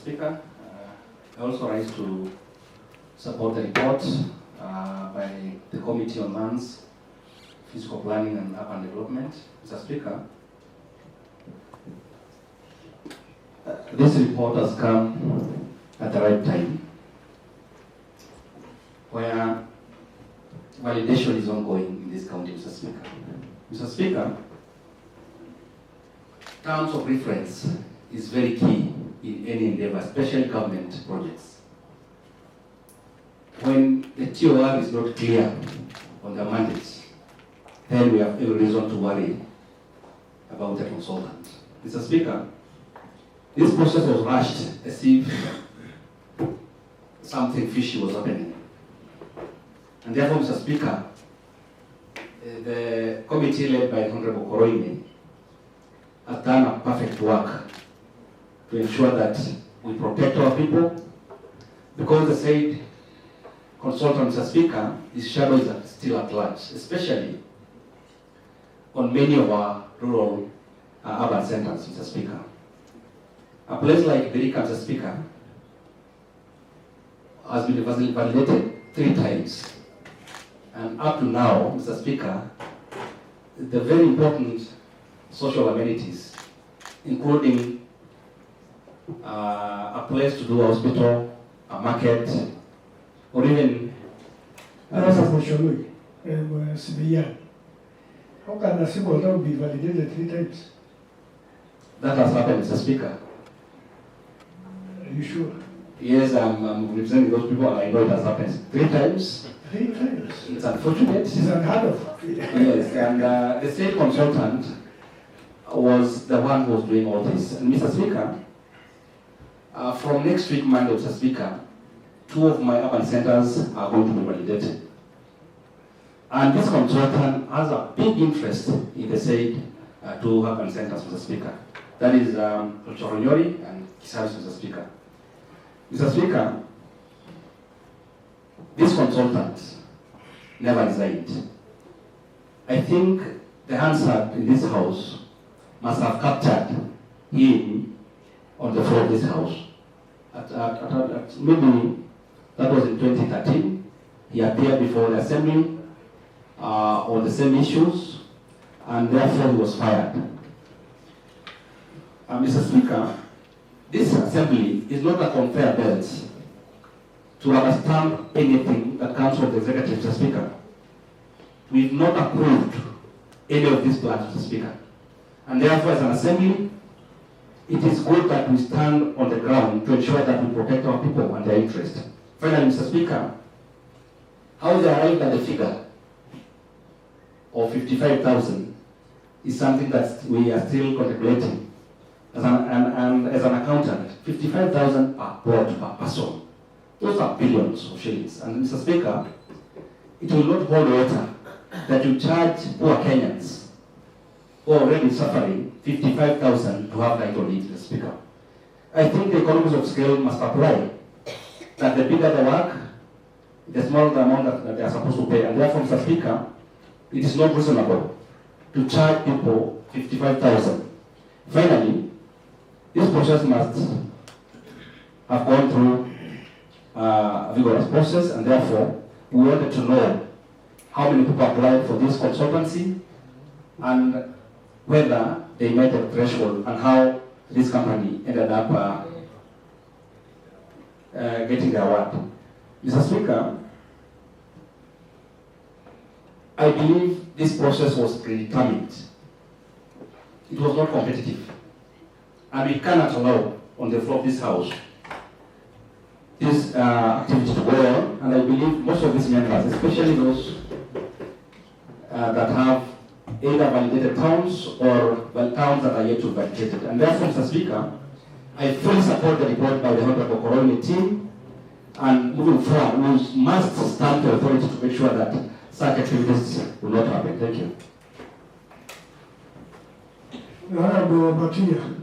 Speaker. I also rise to support the report by the Committee on Lands, Physical Planning and Urban Development. Mr. Speaker, this report has come at the right time, where validation is ongoing in this county, Mr. Speaker. Mr. Speaker, terms of reference is very key in any endeavor, especially government projects. When the TOR is not clear on the mandate, then we have every reason to worry about the consultant. Mr. Speaker, this process was rushed as if something fishy was happening. And therefore, Mr. Speaker, the committee led by Honorable Keekonyoike has done a perfect work to ensure that we protect our people, because the said consultant, Mr. Speaker, his shadow is still at large, especially on many of our rural urban centers, Mr. Speaker. A place like Birika, Mr. Speaker, has been validated 3 times. And up to now, Mr. Speaker, the very important social amenities, including a place to do a hospital, a market, or even how can a single dog be validated 3 times? That has happened, Mr. Speaker. Are you sure? Yes, I'm representing those people. I know it has happened 3 times. 3 times? It's unfortunate. It's unheard of. Yes, and the state consultant was the one who was doing all this. And Mr. Speaker, from next week, Monday, Mr. Speaker, 2 of my urban centers are going to be validated. And this consultant has a big interest in the said 2 urban centers, Mr. Speaker. That is Keekonyoike and Kisaris, Mr. Speaker. Mr. Speaker, this consultant never resigned. I think the Hansard in this house must have captured him on the floor of this house. Maybe that was in 2013. He appeared before the assembly on the same issues, and therefore he was fired. Mr. Speaker, this assembly is not a conveyor belt to understand anything that comes from the executive, Mr. Speaker. We've not approved any of these plans, Mr. Speaker. And therefore, as an assembly, it is good that we stand on the ground to ensure that we protect our people and their interest. Finally, Mr. Speaker, how they arrived at the figure of 55,000 is something that we are still contemplating. As an accountant, 55,000 per plot per person. Those are billions of shillings. And Mr. Speaker, it will not hold water that you charge poor Kenyans who are already suffering 55,000 to have title deeds, Mr. Speaker. I think the economies of scale must apply. That the bigger the work, the smaller the amount that they are supposed to pay. And therefore, Mr. Speaker, it is not reasonable to charge people 55,000. Finally, this process must have gone through a vigorous process, and therefore we wanted to know how many people applied for this consultancy and whether they met the threshold, and how this company ended up getting the award. Mr. Speaker, I believe this process was predetermined. It was not competitive. And we cannot allow on the floor of this house this activity to go on. And I believe most of these members, especially those that have either validated towns or towns that are yet to be validated. And therefore, Mr. Speaker, I fully support the report by the Honorable Keekonyoike team. And moving forward, we must stand to authority to make sure that such activities will not happen. Thank you. Honorable Batia.